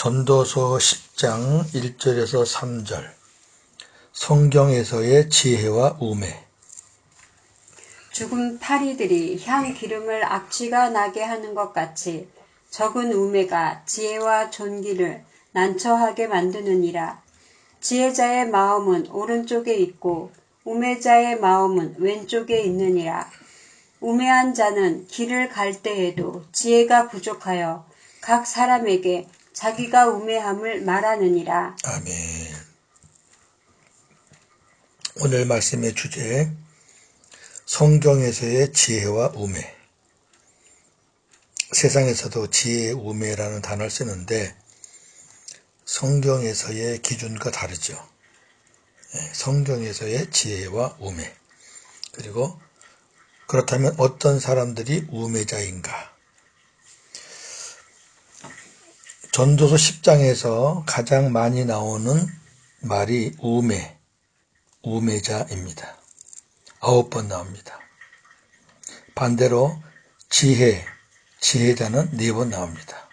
전도서 10장 1절에서 3절 성경에서의 지혜와 우매. 죽은 파리들이 향 기름을 악취가 나게 하는 것 같이 적은 우매가 지혜와 존귀를 난처하게 만드느니라. 지혜자의 마음은 오른쪽에 있고 우매자의 마음은 왼쪽에 있느니라. 우매한 자는 길을 갈 때에도 지혜가 부족하여 각 사람에게 자기가 우매함을 말하느니라. 아멘. 오늘 말씀의 주제, 성경에서의 지혜와 우매. 세상에서도 지혜, 우매라는 단어를 쓰는데 성경에서의 기준과 다르죠. 성경에서의 지혜와 우매. 그리고 그렇다면 어떤 사람들이 우매자인가? 전도서 10장에서 가장 많이 나오는 말이 우매, 우매자입니다. 9번 나옵니다. 반대로 지혜, 지혜자는 4번 나옵니다.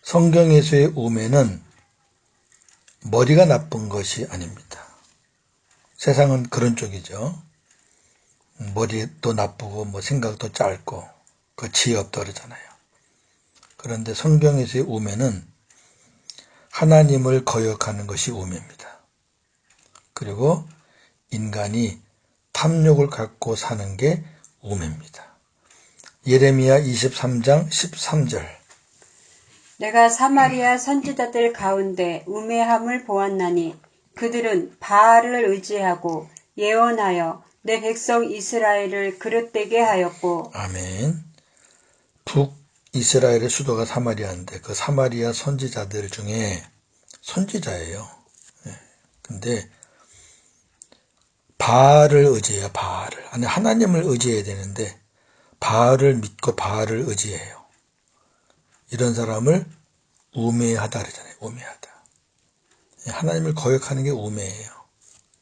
성경에서의 우매는 머리가 나쁜 것이 아닙니다. 세상은 그런 쪽이죠. 머리도 나쁘고 생각도 짧고 그 지혜 없다 그러잖아요. 그런데 성경에서의 우매는 하나님을 거역하는 것이 우매입니다. 그리고 인간이 탐욕을 갖고 사는 게 우매입니다. 예레미야 23장 13절. 내가 사마리아 선지자들 가운데 우매함을 보았나니 그들은 바알을 의지하고 예언하여 내 백성 이스라엘을 그릇되게 하였고. 아멘. 북이스라엘의 수도가 사마리아인데 그 사마리아 선지자들 중에 선지자예요. 근데 바알을 의지해요. 바알을. 아니, 하나님을 의지해야 되는데 바알을 믿고 바알을 의지해요. 이런 사람을 우매하다 그러잖아요. 우매하다. 하나님을 거역하는 게 우매예요.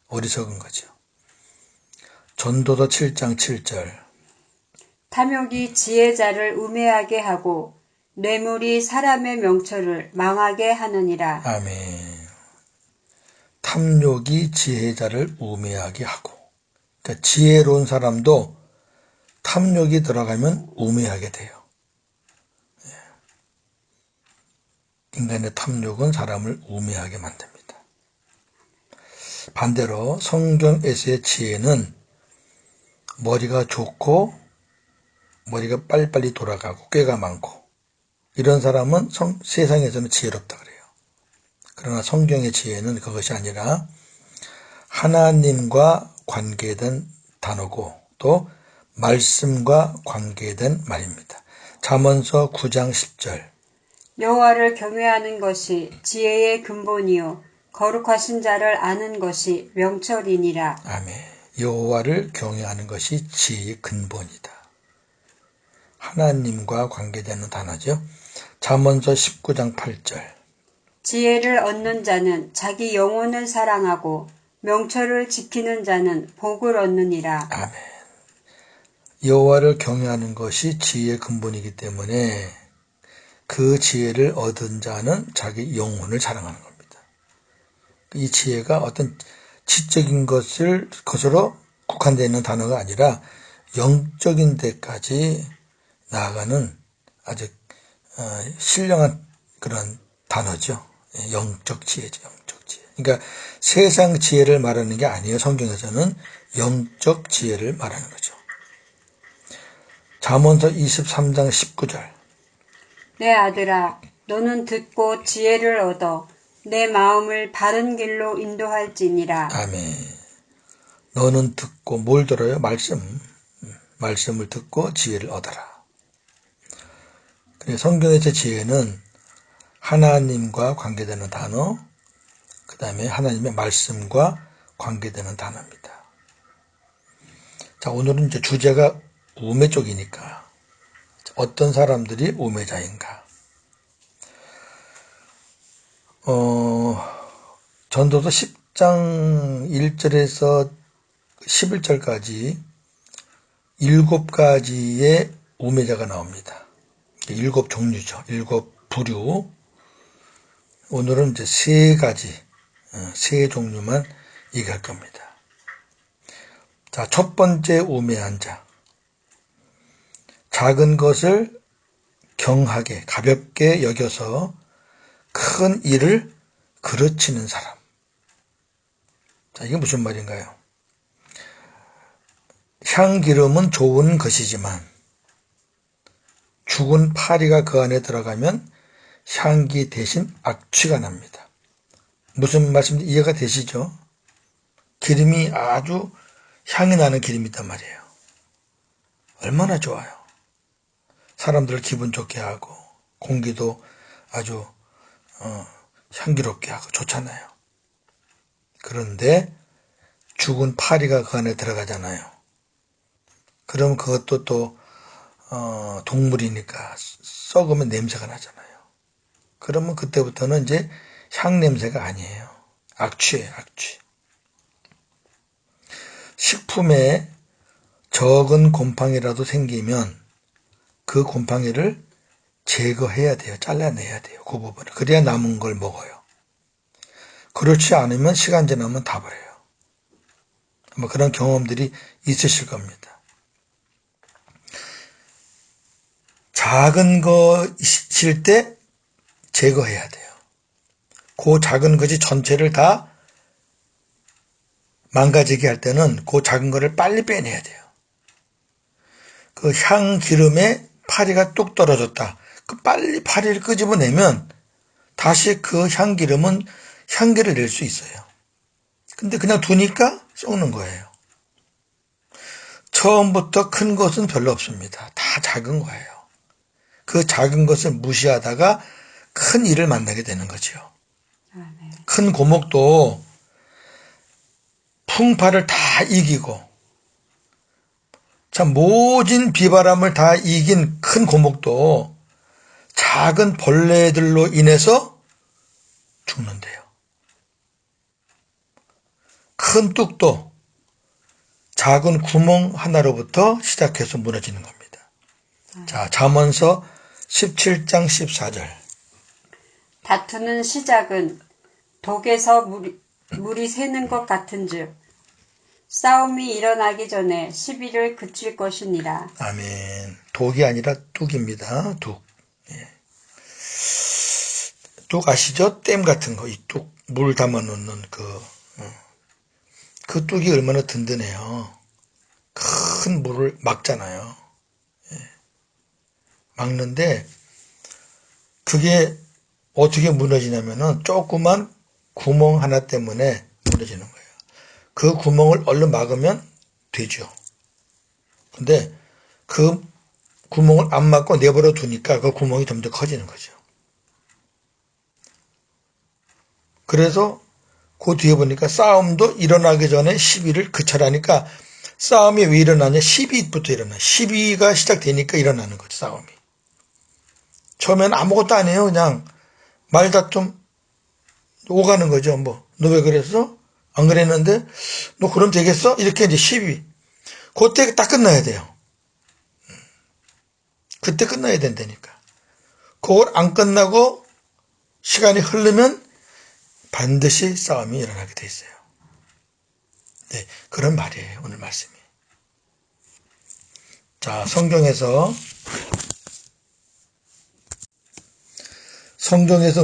어리석은 거죠. 전도서 7장 7절. 탐욕이 지혜자를 우매하게 하고 뇌물이 사람의 명철을 망하게 하느니라. 아멘. 탐욕이 지혜자를 우매하게 하고, 그러니까 지혜로운 사람도 탐욕이 들어가면 우매하게 돼요. 인간의 탐욕은 사람을 우매하게 만듭니다. 반대로 성경에서의 지혜는 머리가 좋고 머리가 빨리빨리 돌아가고 꾀가 많고 이런 사람은 세상에서는 지혜롭다 그래요. 그러나 성경의 지혜는 그것이 아니라 하나님과 관계된 단어고 또 말씀과 관계된 말입니다. 잠언서 9장 10절. 여호와를 경외하는 것이 지혜의 근본이요 거룩하신 자를 아는 것이 명철이니라. 아멘. 여호와를 경외하는 것이 지혜의 근본이다. 하나님과 관계되는 단어죠. 잠언서 19장 8절. 지혜를 얻는 자는 자기 영혼을 사랑하고 명철을 지키는 자는 복을 얻느니라. 아멘. 여호와를 경외하는 것이 지혜의 근본이기 때문에 그 지혜를 얻은 자는 자기 영혼을 사랑하는 겁니다. 이 지혜가 어떤 지적인 것으로 국한되어 있는 단어가 아니라 영적인 데까지 나아가는 아주 신령한 그런 단어죠. 영적 지혜죠. 영적 지혜. 그러니까 세상 지혜를 말하는 게 아니에요. 성경에서는 영적 지혜를 말하는 거죠. 잠언서 23장 19절. 내 아들아, 너는 듣고 지혜를 얻어 내 마음을 바른 길로 인도할지니라. 아멘. 너는 듣고 뭘 들어요? 말씀을 듣고 지혜를 얻어라. 성경에서 지혜는 하나님과 관계되는 단어, 그 다음에 하나님의 말씀과 관계되는 단어입니다. 자, 오늘은 이제 주제가 우매 쪽이니까 어떤 사람들이 우매자인가? 전도서 10장 1절에서 11절까지 7가지의 우매자가 나옵니다. 7 종류죠. 7 부류. 오늘은 이제 세 가지, 세 종류만 얘기할 겁니다. 자, 첫 번째 우매한 자. 작은 것을 경하게, 가볍게 여겨서 큰 일을 그르치는 사람. 자, 이게 무슨 말인가요? 향기름은 좋은 것이지만 죽은 파리가 그 안에 들어가면 향기 대신 악취가 납니다. 무슨 말씀인지 이해가 되시죠? 기름이 아주 향이 나는 기름이 있단 말이에요. 얼마나 좋아요. 사람들을 기분 좋게 하고 공기도 아주 향기롭게 하고 좋잖아요. 그런데 죽은 파리가 그 안에 들어가잖아요. 그럼 그것도 또 동물이니까 썩으면 냄새가 나잖아요. 그러면 그때부터는 이제 향 냄새가 아니에요. 악취예요, 악취. 식품에 적은 곰팡이라도 생기면 그 곰팡이를 제거해야 돼요. 잘라내야 돼요. 그 부분을. 그래야 남은 걸 먹어요. 그렇지 않으면 시간 지나면 다 버려요. 아마 그런 경험들이 있으실 겁니다. 작은 것일 때 제거해야 돼요. 그 작은 것이 전체를 다 망가지게 할 때는 그 작은 거를 빨리 빼내야 돼요. 그 향기름에 파리가 뚝 떨어졌다. 그 빨리 파리를 끄집어내면 다시 그 향기름은 향기를 낼 수 있어요. 근데 그냥 두니까 썩는 거예요. 처음부터 큰 것은 별로 없습니다. 다 작은 거예요. 그 작은 것을 무시하다가 큰 일을 만나게 되는 거죠. 큰 고목도 풍파를 다 이기고 참 모진 비바람을 다 이긴 큰 고목도 작은 벌레들로 인해서 죽는데요. 큰 뚝도 작은 구멍 하나로부터 시작해서 무너지는 겁니다. 자, 잠언서 17장 14절. 다투는 시작은 독에서 물이 새는 것 같은즉 싸움이 일어나기 전에 시비를 그칠 것이니라. 아멘. 독이 아니라 뚝입니다. 뚝. 예. 뚝 아시죠? 댐 같은 거, 이 뚝, 물 담아 놓는 그 뚝이 얼마나 든든해요. 큰 물을 막잖아요. 예. 막는데, 그게 어떻게 무너지냐면은 조그만 구멍 하나 때문에 무너지는 거예요. 그 구멍을 얼른 막으면 되죠. 근데 그 구멍을 안 막고 내버려 두니까 그 구멍이 점점 커지는 거죠. 그래서 그 뒤에 보니까 싸움도 일어나기 전에 시비를 그쳐라니까 싸움이 왜 일어나냐? 시비부터 일어나. 시비가 시작되니까 일어나는 거죠, 싸움이. 처음에는 아무것도 안 해요. 그냥 말다툼 오가는 거죠. 뭐, 너 왜 그랬어? 안 그랬는데? 너 그럼 되겠어? 이렇게 이제 시비. 그때 딱 끝나야 돼요. 그때 끝나야 된다니까. 그걸 안 끝나고 시간이 흐르면 반드시 싸움이 일어나게 돼 있어요. 네, 그런 말이에요. 오늘 말씀이. 자, 성경에서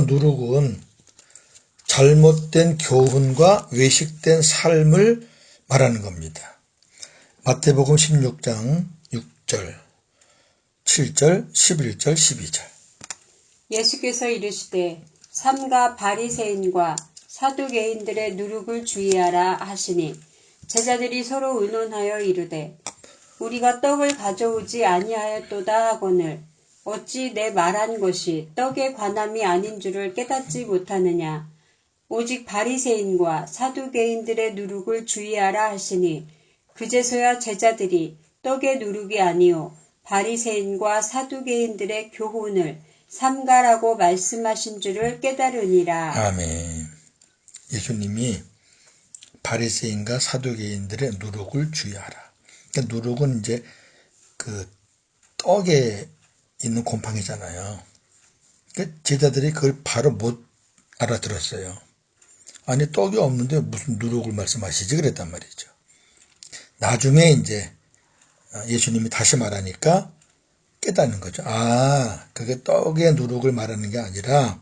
누룩은 잘못된 교훈과 외식된 삶을 말하는 겁니다. 마태복음 16장 6절, 7절, 11절, 12절. 예수께서 이르시되 삼가 바리새인과 사두개인들의 누룩을 주의하라 하시니 제자들이 서로 의논하여 이르되 우리가 떡을 가져오지 아니하였도다 하거늘 어찌 내 말한 것이 떡에 관함이 아닌 줄을 깨닫지 못하느냐. 오직 바리새인과 사두개인들의 누룩을 주의하라 하시니 그제서야 제자들이 떡의 누룩이 아니요 바리새인과 사두개인들의 교훈을 삼가라고 말씀하신 줄을 깨달으니라. 아멘. 예수님이 바리새인과 사두개인들의 누룩을 주의하라. 그러니까 누룩은 이제 그 떡에 있는 곰팡이잖아요. 제자들이 그걸 바로 못 알아들었어요. 아니 떡이 없는데 무슨 누룩을 말씀하시지 그랬단 말이죠. 나중에 이제 예수님이 다시 말하니까 깨닫는 거죠. 아, 그게 떡의 누룩을 말하는 게 아니라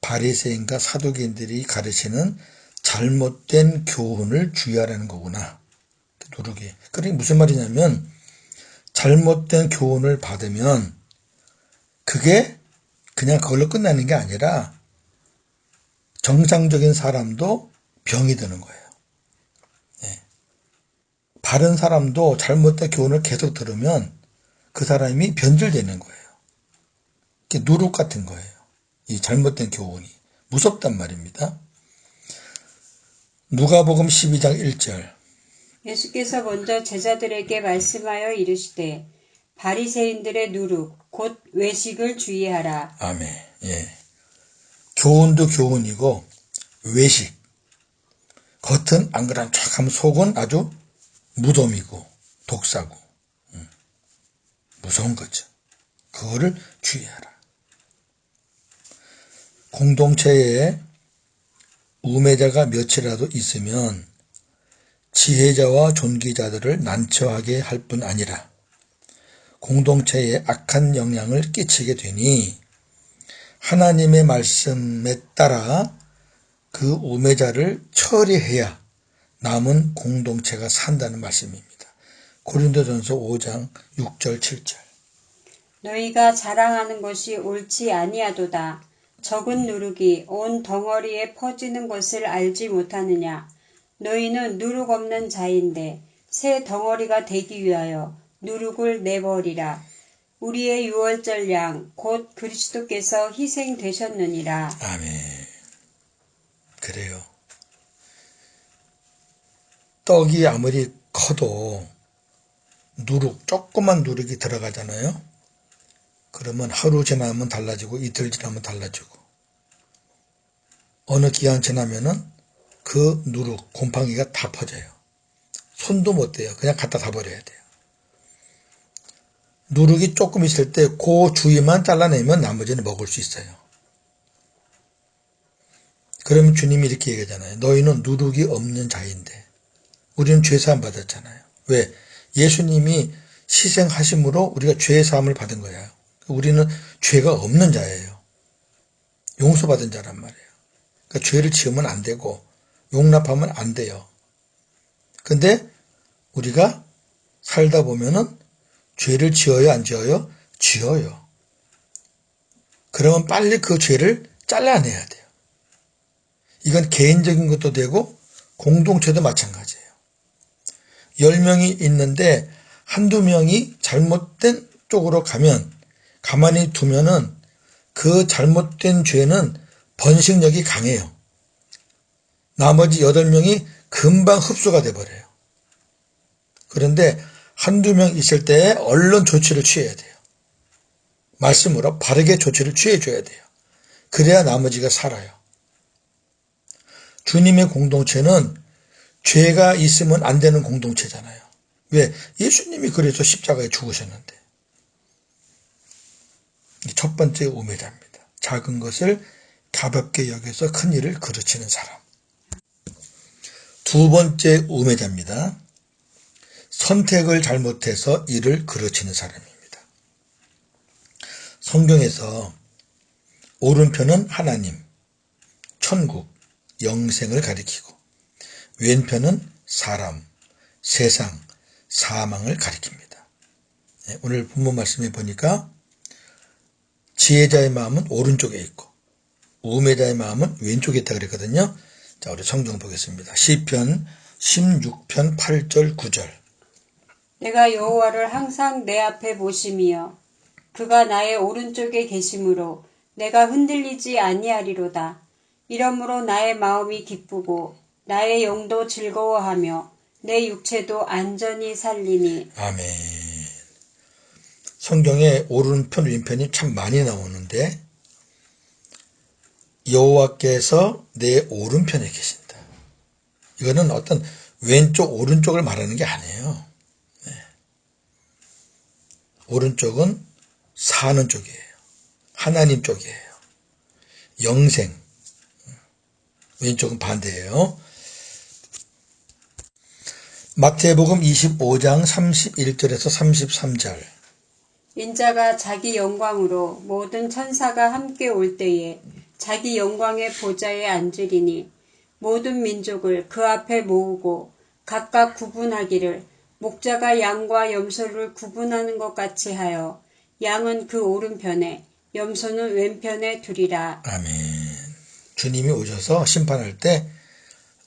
바리새인과 사두개인들이 가르치는 잘못된 교훈을 주의하라는 거구나. 누룩이. 그러니까 무슨 말이냐면 잘못된 교훈을 받으면 그게 그냥 그걸로 끝나는 게 아니라 정상적인 사람도 병이 드는 거예요. 예. 바른 사람도 잘못된 교훈을 계속 들으면 그 사람이 변질되는 거예요. 누룩 같은 거예요. 이 잘못된 교훈이. 무섭단 말입니다. 누가복음 12장 1절. 예수께서 먼저 제자들에게 말씀하여 이르시되 바리새인들의 누룩 곧 외식을 주의하라. 아멘. 예. 교훈도 교훈이고 외식. 겉은 안 그런 척하면 속은 아주 무덤이고 독사고 무서운 거죠. 그거를 주의하라. 공동체에 우매자가 몇이라도 있으면 지혜자와 존귀자들을 난처하게 할 뿐 아니라 공동체에 악한 영향을 끼치게 되니 하나님의 말씀에 따라 그 우매자를 처리해야 남은 공동체가 산다는 말씀입니다. 고린도전서 5장 6절 7절. 너희가 자랑하는 것이 옳지 아니하도다. 적은 누룩이 온 덩어리에 퍼지는 것을 알지 못하느냐. 너희는 누룩 없는 자인데 새 덩어리가 되기 위하여 누룩을 내버리라. 우리의 유월절 양 곧 그리스도께서 희생되셨느니라. 아멘. 그래요. 떡이 아무리 커도 조그만 누룩이 들어가잖아요. 그러면 하루 지나면 달라지고 이틀 지나면 달라지고 어느 기간 지나면은 그 누룩, 곰팡이가 다 퍼져요. 손도 못 대요. 그냥 갖다 다 버려야 돼요. 누룩이 조금 있을 때 그 주위만 잘라내면 나머지는 먹을 수 있어요. 그러면 주님이 이렇게 얘기하잖아요. 너희는 누룩이 없는 자인데 우리는 죄사함 받았잖아요. 왜? 예수님이 희생하심으로 우리가 죄사함을 받은 거예요. 우리는 죄가 없는 자예요. 용서받은 자란 말이에요. 그러니까 죄를 지으면 안 되고 용납하면 안 돼요. 근데 우리가 살다 보면은 죄를 지어요, 안 지어요? 지어요. 그러면 빨리 그 죄를 잘라내야 돼요. 이건 개인적인 것도 되고 공동체도 마찬가지예요. 10명이 있는데 한두 명이 잘못된 쪽으로 가만히 두면은 그 잘못된 죄는 번식력이 강해요. 나머지 8명이 금방 흡수가 돼버려요. 그런데 한두 명 있을 때 얼른 조치를 취해야 돼요. 말씀으로 바르게 조치를 취해줘야 돼요. 그래야 나머지가 살아요. 주님의 공동체는 죄가 있으면 안 되는 공동체잖아요. 왜? 예수님이 그래서 십자가에 죽으셨는데. 첫 번째 우매자입니다. 작은 것을 가볍게 여겨서 큰 일을 그르치는 사람. 두 번째 우매자입니다. 선택을 잘못해서 일을 그르치는 사람입니다. 성경에서 오른편은 하나님, 천국, 영생을 가리키고 왼편은 사람, 세상, 사망을 가리킵니다. 오늘 본문 말씀에 보니까 지혜자의 마음은 오른쪽에 있고 우매자의 마음은 왼쪽에 있다 그랬거든요. 자, 우리 성경 보겠습니다. 시편 16편 8절 9절. 내가 여호와를 항상 내 앞에 보심이여 그가 나의 오른쪽에 계심으로 내가 흔들리지 아니하리로다. 이러므로 나의 마음이 기쁘고 나의 영도 즐거워하며 내 육체도 안전히 살리니. 아멘. 성경에 오른편 왼편이 참 많이 나오는데 여호와께서 내 오른편에 계신다. 이거는 어떤 왼쪽 오른쪽을 말하는 게 아니에요. 네. 오른쪽은 사는 쪽이에요. 하나님 쪽이에요. 영생. 왼쪽은 반대예요. 마태복음 25장 31절에서 33절. 인자가 자기 영광으로 모든 천사가 함께 올 때에 자기 영광의 보좌에 앉으리니 모든 민족을 그 앞에 모으고 각각 구분하기를 목자가 양과 염소를 구분하는 것 같이 하여 양은 그 오른편에 염소는 왼편에 두리라. 아멘. 주님이 오셔서 심판할 때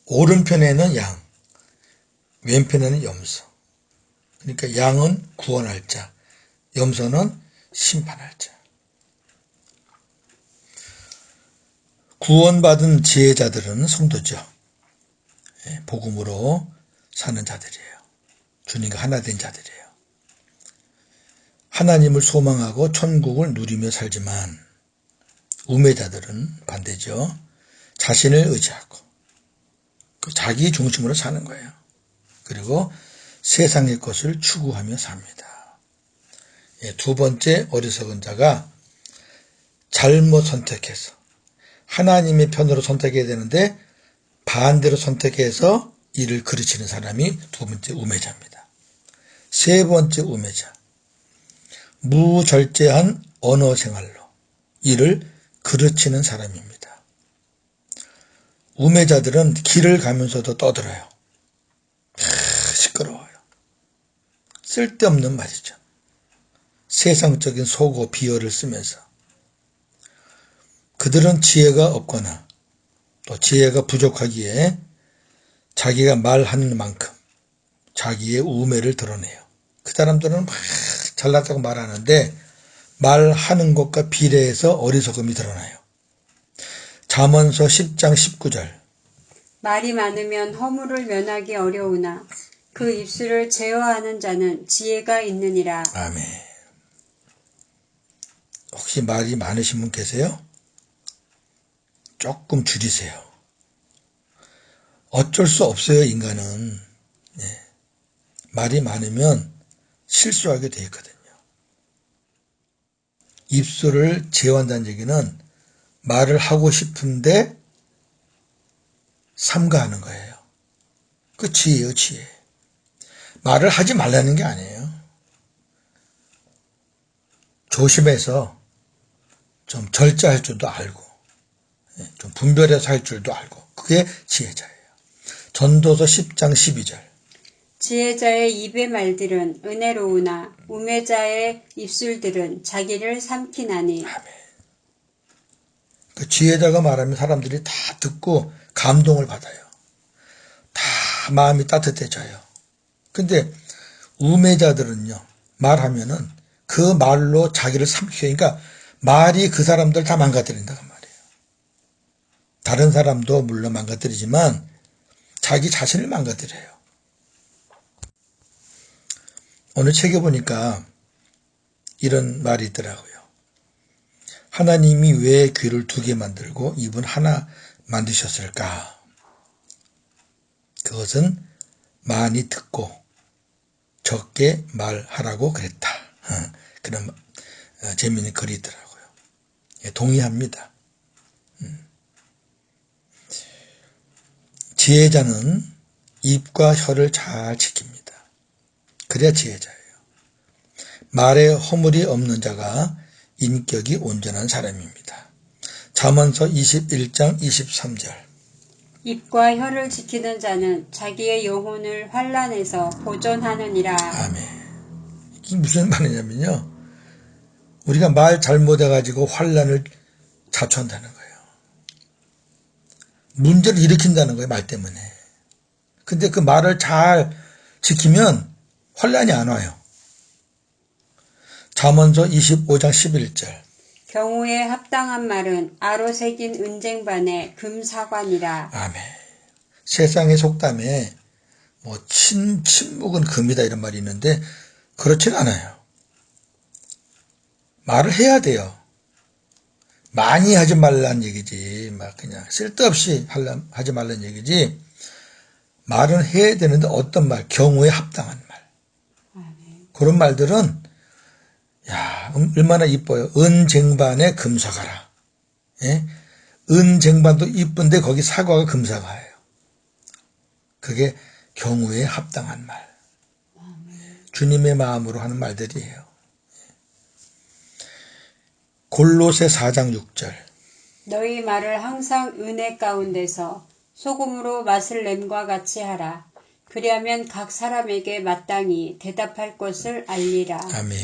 오른편에는 양, 왼편에는 염소. 그러니까 양은 구원할 자, 염소는 심판할 자. 구원받은 지혜자들은 성도죠. 복음으로 사는 자들이에요. 주님과 하나 된 자들이에요. 하나님을 소망하고 천국을 누리며 살지만 우매자들은 반대죠. 자신을 의지하고 자기 중심으로 사는 거예요. 그리고 세상의 것을 추구하며 삽니다. 두 번째 어리석은 자가 잘못 선택해서 하나님의 편으로 선택해야 되는데 반대로 선택해서 이를 그르치는 사람이 두 번째 우매자입니다. 세 번째 우매자, 무절제한 언어 생활로 이를 그르치는 사람입니다. 우매자들은 길을 가면서도 떠들어요. 시끄러워요. 쓸데없는 말이죠. 세상적인 소고 비어를 쓰면서 그들은 지혜가 없거나 또 지혜가 부족하기에 자기가 말하는 만큼 자기의 우매를 드러내요. 그 사람들은 막 잘났다고 말하는데 말하는 것과 비례해서 어리석음이 드러나요. 잠언서 10장 19절. 말이 많으면 허물을 면하기 어려우나 그 입술을 제어하는 자는 지혜가 있느니라. 아멘. 혹시 말이 많으신 분 계세요? 조금 줄이세요. 어쩔 수 없어요, 인간은. 말이 많으면 실수하게 돼 있거든요. 입술을 제어한다는 얘기는 말을 하고 싶은데 삼가하는 거예요. 그 지혜예요, 지혜. 말을 하지 말라는 게 아니에요. 조심해서 좀 절제할 줄도 알고 좀 분별해서 할 줄도 알고 그게 지혜자예요. 전도서 10장 12절. 지혜자의 입의 말들은 은혜로우나 우매자의 입술들은 자기를 삼키나니. 아멘. 그 지혜자가 말하면 사람들이 다 듣고 감동을 받아요. 다 마음이 따뜻해져요. 근데 우매자들은요, 말하면은 그 말로 자기를 삼켜요. 그러니까 말이 그 사람들 다 망가뜨린다고 말이에요. 다른 사람도 물론 망가뜨리지만 자기 자신을 망가뜨려요. 오늘 책에 보니까 이런 말이 있더라고요. 하나님이 왜 귀를 두 개 만들고 입은 하나 만드셨을까? 그것은 많이 듣고 적게 말하라고 그랬다. 그런 재미있는 글이 있더라고요. 동의합니다. 지혜자는 입과 혀를 잘 지킵니다. 그래야 지혜자예요. 말에 허물이 없는 자가 인격이 온전한 사람입니다. 잠언서 21장 23절. 입과 혀를 지키는 자는 자기의 영혼을 환난에서 보존하느니라. 아멘. 이게 무슨 말이냐면요. 우리가 말 잘못해가지고 환난을 자초한다는 거예요. 문제를 일으킨다는 거예요. 말 때문에. 근데 그 말을 잘 지키면 환난이 안 와요. 잠언서 25장 11절. 경우에 합당한 말은 아로 새긴 은쟁반의 금사관이라. 아멘. 세상의 속담에 침묵은 금이다 이런 말이 있는데 그렇진 않아요. 말을 해야 돼요. 많이 하지 말라는 얘기지. 막 그냥 쓸데없이 하지 말라는 얘기지. 말은 해야 되는데 어떤 말, 경우에 합당한 말. 그런 말들은 야, 얼마나 이뻐요. 은쟁반에 금사과라. 예? 은쟁반도 이쁜데 거기 사과가 금사과예요. 그게 경우에 합당한 말. 주님의 마음으로 하는 말들이에요. 골로새 4장 6절. 너희 말을 항상 은혜 가운데서 소금으로 맛을 냄과 같이 하라. 그리하면 각 사람에게 마땅히 대답할 것을 알리라. 아멘.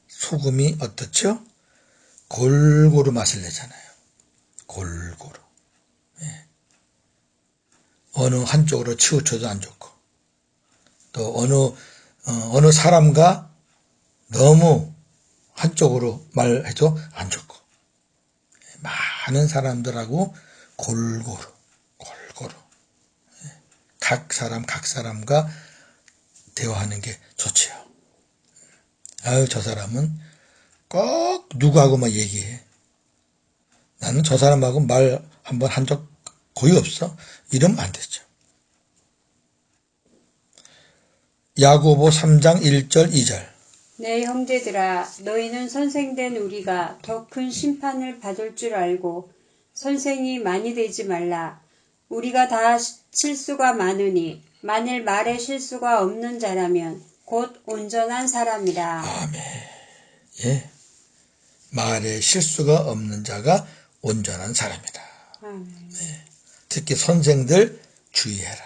소금이 어떻죠? 골고루 맛을 내잖아요. 골고루. 예. 어느 한쪽으로 치우쳐도 안 좋고, 또 어느 사람과 너무 한쪽으로 말해도 안 좋고, 많은 사람들하고 골고루. 각 사람과 대화하는 게 좋지요. 아유, 저 사람은 꼭 누구하고만 얘기해. 나는 저 사람하고 말 한번 한 적 거의 없어. 이러면 안 되죠. 야고보 3장 1절 2절. 내 형제들아, 너희는 선생된 우리가 더 큰 심판을 받을 줄 알고 선생이 많이 되지 말라. 우리가 다 실수가 많으니 만일 말에 실수가 없는 자라면 곧 온전한 사람이라. 아멘. 예. 말에 실수가 없는 자가 온전한 사람이다. 네. 특히 선생들 주의해라.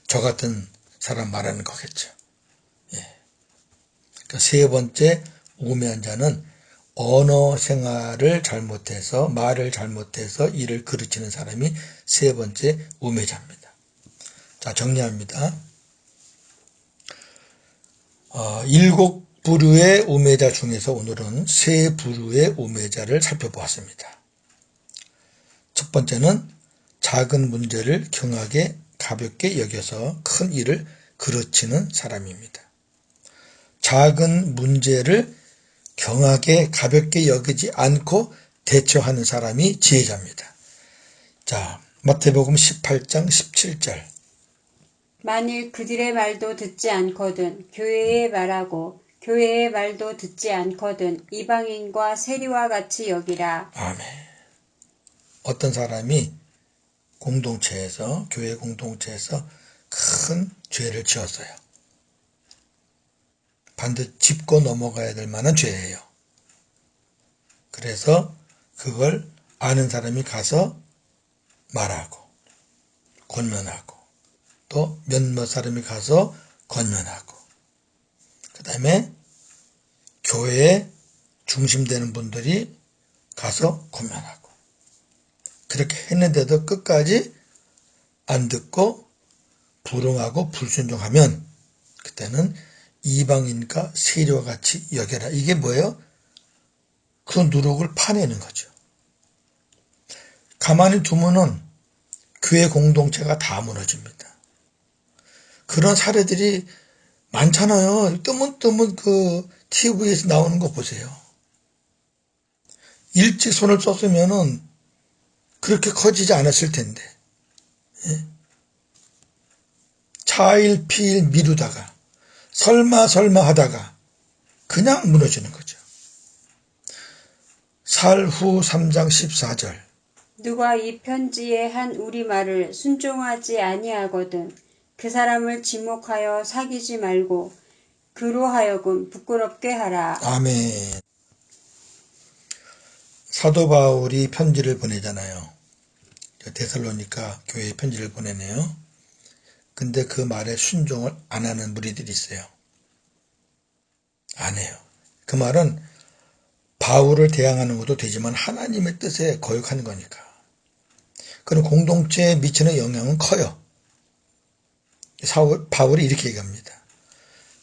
저 같은 사람 말하는 거겠죠. 예. 그러니까 세 번째 우매한 자는 언어 생활을 잘못해서, 말을 잘못해서 일을 그르치는 사람이 세 번째 우매자입니다. 자, 정리합니다. 7부류의 우매자 중에서 오늘은 3부류의 우매자를 살펴보았습니다. 첫 번째는 작은 문제를 경하게 가볍게 여겨서 큰 일을 그르치는 사람입니다. 작은 문제를 경하게 가볍게 여기지 않고 대처하는 사람이 지혜자입니다. 자, 마태복음 18장 17절. 만일 그들의 말도 듣지 않거든 교회에 말하고 교회의 말도 듣지 않거든 이방인과 세리와 같이 여기라. 아멘. 어떤 사람이 공동체에서, 교회 공동체에서 큰 죄를 지었어요. 반드시 짚고 넘어가야 될 만한 죄예요. 그래서 그걸 아는 사람이 가서 말하고 권면하고 또 몇몇 사람이 가서 권면하고 그 다음에 교회에 중심되는 분들이 가서 권면하고 그렇게 했는데도 끝까지 안 듣고 불응하고 불순종하면 그때는 이방인과 세리와 같이 여겨라. 이게 뭐예요? 그 누룩을 파내는 거죠. 가만히 두면은 교회 공동체가 다 무너집니다. 그런 사례들이 많잖아요. 뜨문뜨문 그 TV에서 나오는 거 보세요. 일찍 손을 썼으면은 그렇게 커지지 않았을 텐데. 예? 차일피일 미루다가 설마 하다가 그냥 무너지는 거죠. 살후 3장 14절. 누가 이 편지에 한 우리말을 순종하지 아니하거든 그 사람을 지목하여 사귀지 말고 그로 하여금 부끄럽게 하라. 아멘. 사도 바울이 편지를 보내잖아요. 데살로니가 교회에 편지를 보내네요. 근데 그 말에 순종을 안 하는 무리들이 있어요. 안 해요. 그 말은 바울을 대항하는 것도 되지만 하나님의 뜻에 거역하는 거니까. 그럼 공동체에 미치는 영향은 커요. 바울이 이렇게 얘기합니다.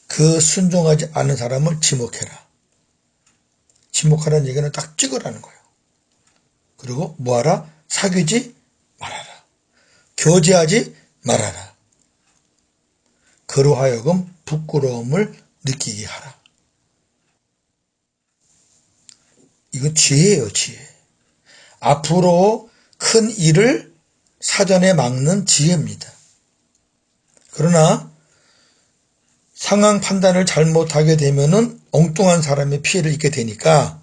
그 순종하지 않은 사람을 지목해라. 지목하라는 얘기는 딱 찍으라는 거예요. 그리고 뭐하라? 사귀지 말아라. 교제하지 말아라. 그로 하여금 부끄러움을 느끼게 하라. 이거 지혜예요, 지혜. 앞으로 큰 일을 사전에 막는 지혜입니다. 그러나 상황 판단을 잘못하게 되면은 엉뚱한 사람의 피해를 입게 되니까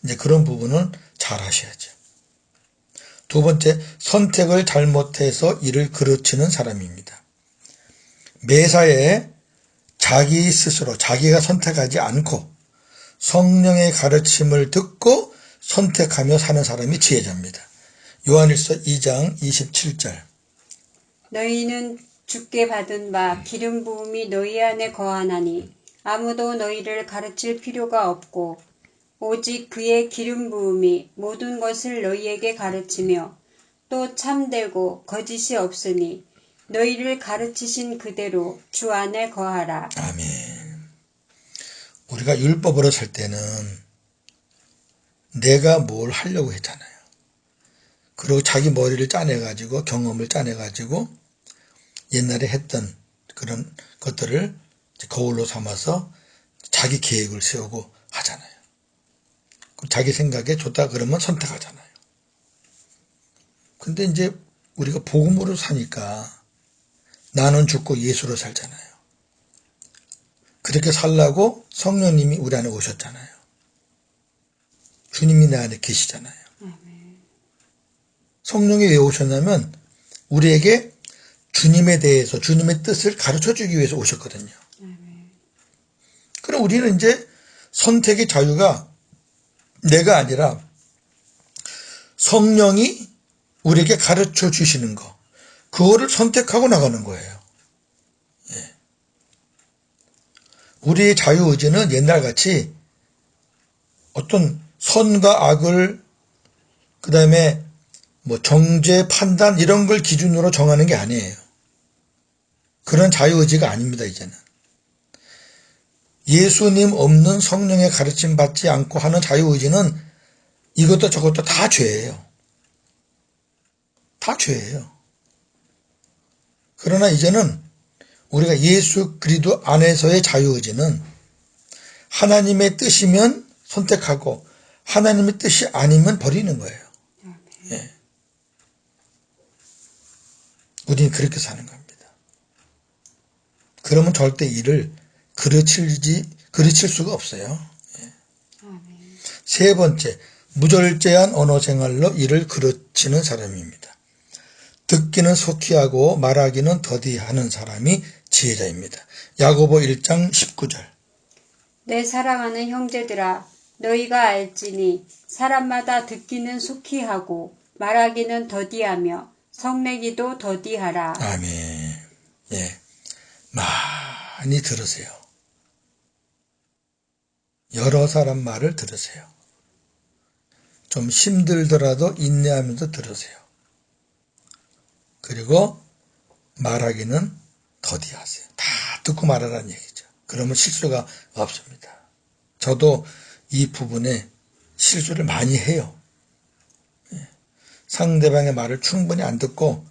이제 그런 부분은 잘 하셔야죠. 두 번째, 선택을 잘못해서 일을 그르치는 사람입니다. 매사에 자기 스스로 자기가 선택하지 않고 성령의 가르침을 듣고 선택하며 사는 사람이 지혜자입니다. 요한일서 2장 27절. 너희는 주께 받은 바 기름 부음이 너희 안에 거하나니 아무도 너희를 가르칠 필요가 없고 오직 그의 기름 부음이 모든 것을 너희에게 가르치며 또 참되고 거짓이 없으니 너희를 가르치신 그대로 주 안에 거하라. 아멘. 우리가 율법으로 살 때는 내가 뭘 하려고 했잖아요. 그리고 자기 머리를 짜내가지고 경험을 짜내가지고 옛날에 했던 그런 것들을 거울로 삼아서 자기 계획을 세우고 하잖아요. 자기 생각에 좋다 그러면 선택하잖아요. 근데 이제 우리가 복음으로 사니까 나는 죽고 예수로 살잖아요. 그렇게 살라고 성령님이 우리 안에 오셨잖아요. 주님이 내 안에 계시잖아요. 성령이 왜 오셨냐면 우리에게 주님에 대해서 주님의 뜻을 가르쳐주기 위해서 오셨거든요. 그럼 우리는 이제 선택의 자유가 내가 아니라 성령이 우리에게 가르쳐 주시는 거, 그거를 선택하고 나가는 거예요. 예. 우리의 자유의지는 옛날같이 어떤 선과 악을 그 다음에 뭐 정죄, 판단 이런 걸 기준으로 정하는 게 아니에요. 그런 자유의지가 아닙니다. 이제는. 예수님 없는 성령의 가르침 받지 않고 하는 자유의지는 이것도 저것도 다 죄예요. 다 죄예요. 그러나 이제는 우리가 예수 그리스도 안에서의 자유의지는 하나님의 뜻이면 선택하고 하나님의 뜻이 아니면 버리는 거예요. 예. 우리는 그렇게 사는 겁니다. 그러면 절대 일을 그르칠 수가 없어요. 예. 세 번째, 무절제한 언어 생활로 일을 그르치는 사람입니다. 듣기는 속히 하고 말하기는 더디하는 사람이 지혜자입니다. 야고보 1장 19절. 내 사랑하는 형제들아 너희가 알지니 사람마다 듣기는 속히 하고 말하기는 더디하며 성내기도 더디하라. 아멘. 예. 많이 들으세요. 여러 사람 말을 들으세요. 좀 힘들더라도 인내하면서 들으세요. 그리고 말하기는 더디하세요. 다 듣고 말하라는 얘기죠. 그러면 실수가 없습니다. 저도 이 부분에 실수를 많이 해요. 상대방의 말을 충분히 안 듣고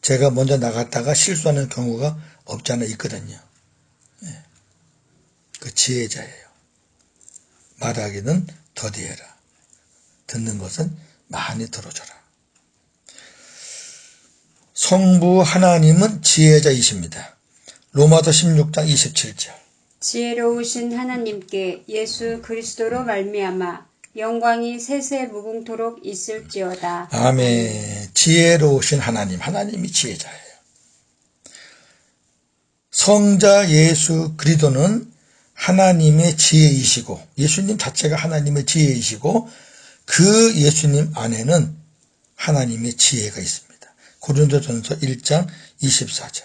제가 먼저 나갔다가 실수하는 경우가 없지 않아 있거든요. 그 지혜자예요. 말하기는 더디해라. 듣는 것은 많이 들어줘라. 성부 하나님은 지혜자이십니다. 로마서 16장 27절. 지혜로우신 하나님께 예수 그리스도로 말미암아 영광이 세세 무궁토록 있을지어다. 아멘. 지혜로우신 하나님, 하나님이 지혜자예요. 성자 예수 그리스도는 하나님의 지혜이시고 예수님 자체가 하나님의 지혜이시고 그 예수님 안에는 하나님의 지혜가 있습니다. 고린도전서 1장 24절.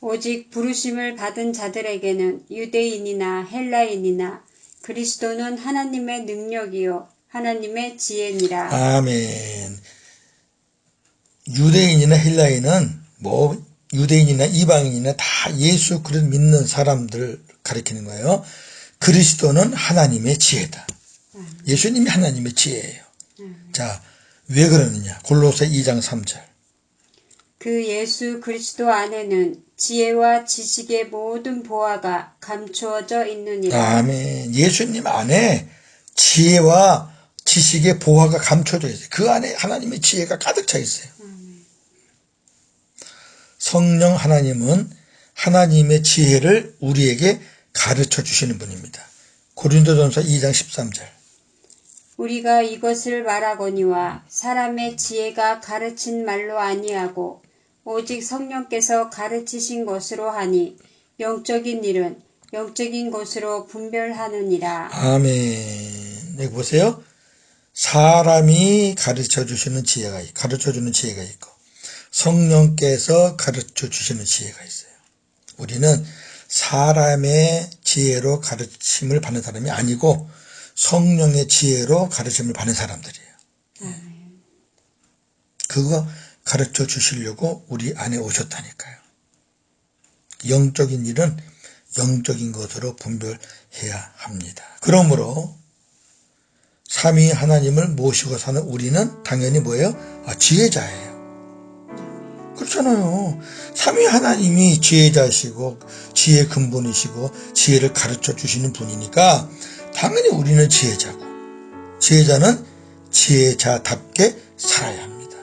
오직 부르심을 받은 자들에게는 유대인이나 헬라인이나 그리스도는 하나님의 능력이요 하나님의 지혜니라. 아멘. 유대인이나 헬라인은 유대인이나 이방인이나 다 예수 그리스도 믿는 사람들을 가리키는 거예요. 그리스도는 하나님의 지혜다. 예수님이 하나님의 지혜예요. 자, 왜 그러느냐? 골로새 2장 3절. 그 예수 그리스도 안에는 지혜와 지식의 모든 보화가 감추어져 있느니라. 아멘. 예수님 안에 지혜와 지식의 보화가 감춰져 있어요. 그 안에 하나님의 지혜가 가득 차 있어요. 성령 하나님은 하나님의 지혜를 우리에게 가르쳐 주시는 분입니다. 고린도전서 2장 13절. 우리가 이것을 말하거니와 사람의 지혜가 가르친 말로 아니하고 오직 성령께서 가르치신 것으로 하니 영적인 일은 영적인 것으로 분별하느니라. 아멘. 여기 보세요. 사람이 가르쳐주는 지혜가 있고 성령께서 가르쳐주시는 지혜가 있어요. 우리는 사람의 지혜로 가르침을 받는 사람이 아니고 성령의 지혜로 가르침을 받는 사람들이에요. 그거 가르쳐 주시려고 우리 안에 오셨다니까요. 영적인 일은 영적인 것으로 분별해야 합니다. 그러므로 삼위 하나님을 모시고 사는 우리는 당연히 뭐예요? 지혜자예요. 그렇잖아요. 삼위 하나님이 지혜자시고 지혜 근본이시고 지혜를 가르쳐 주시는 분이니까 당연히 우리는 지혜자고, 지혜자는 지혜자답게 살아야 합니다.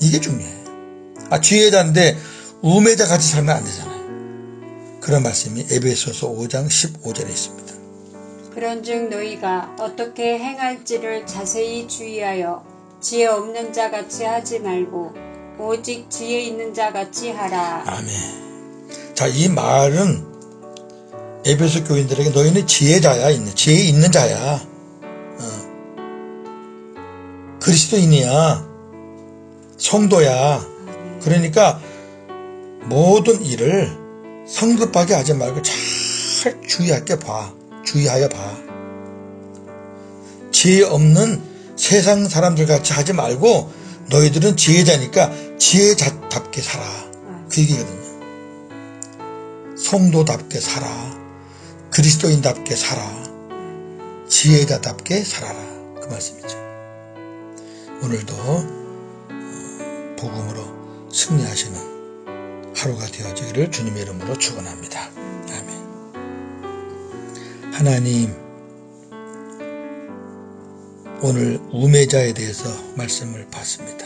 이게 중요해요. 지혜자인데 우매자 같이 살면 안 되잖아요. 그런 말씀이 에베소서 5장 15절에 있습니다. 그런즉 너희가 어떻게 행할지를 자세히 주의하여 지혜 없는 자 같이 하지 말고 오직 지혜 있는 자 같이 하라. 아멘. 자, 이 말은 에베소 교인들에게 너희는 지혜자야, 지혜 있는 자야. 그리스도인이야. 성도야. 그러니까 모든 일을 성급하게 하지 말고 잘 주의하여 봐. 지혜 없는 세상 사람들 같이 하지 말고 너희들은 지혜자니까 지혜자답게 살아. 그 얘기거든요. 성도답게 살아. 그리스도인답게 살아. 지혜자답게 살아라. 그 말씀이죠. 오늘도 복음으로 승리하시는 하루가 되어지기를 주님의 이름으로 축원합니다. 아멘. 하나님, 오늘 우매자에 대해서 말씀을 봤습니다.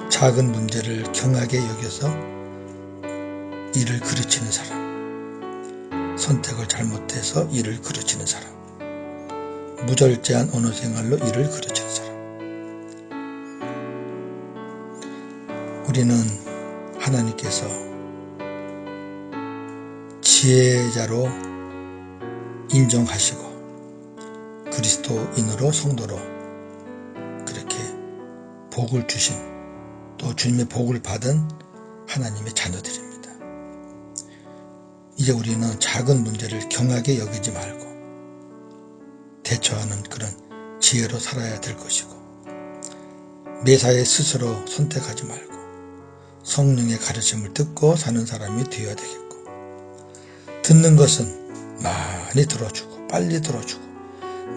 작은 문제를 경하게 여겨서 일을 그르치는 사람, 선택을 잘못해서 일을 그르치는 사람, 무절제한 언어 생활로 일을 그르치는 사람. 우리는 하나님께서 지혜자로 인정하시고 그리스도인으로 성도로 그렇게 복을 주신, 또 주님의 복을 받은 하나님의 자녀들입니다. 이제 우리는 작은 문제를 경하게 여기지 말고 대처하는 그런 지혜로 살아야 될 것이고, 매사에 스스로 선택하지 말고 성령의 가르침을 듣고 사는 사람이 되어야 되겠고, 듣는 것은 많이 들어주고 빨리 들어주고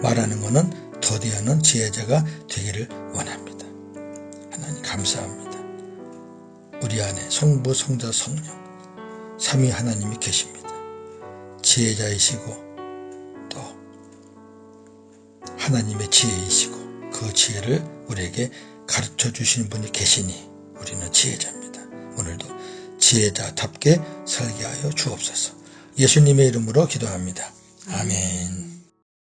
말하는 것은 더디하는 지혜자가 되기를 원합니다. 하나님 감사합니다. 우리 안에 성부, 성자, 성령 삼위 하나님이 계십니다. 지혜자이시고 또 하나님의 지혜이시고 그 지혜를 우리에게 가르쳐 주시는 분이 계시니 우리는 지혜자입니다. 오늘도 지혜자답게 살게 하여 주옵소서. 예수님의 이름으로 기도합니다. 아멘.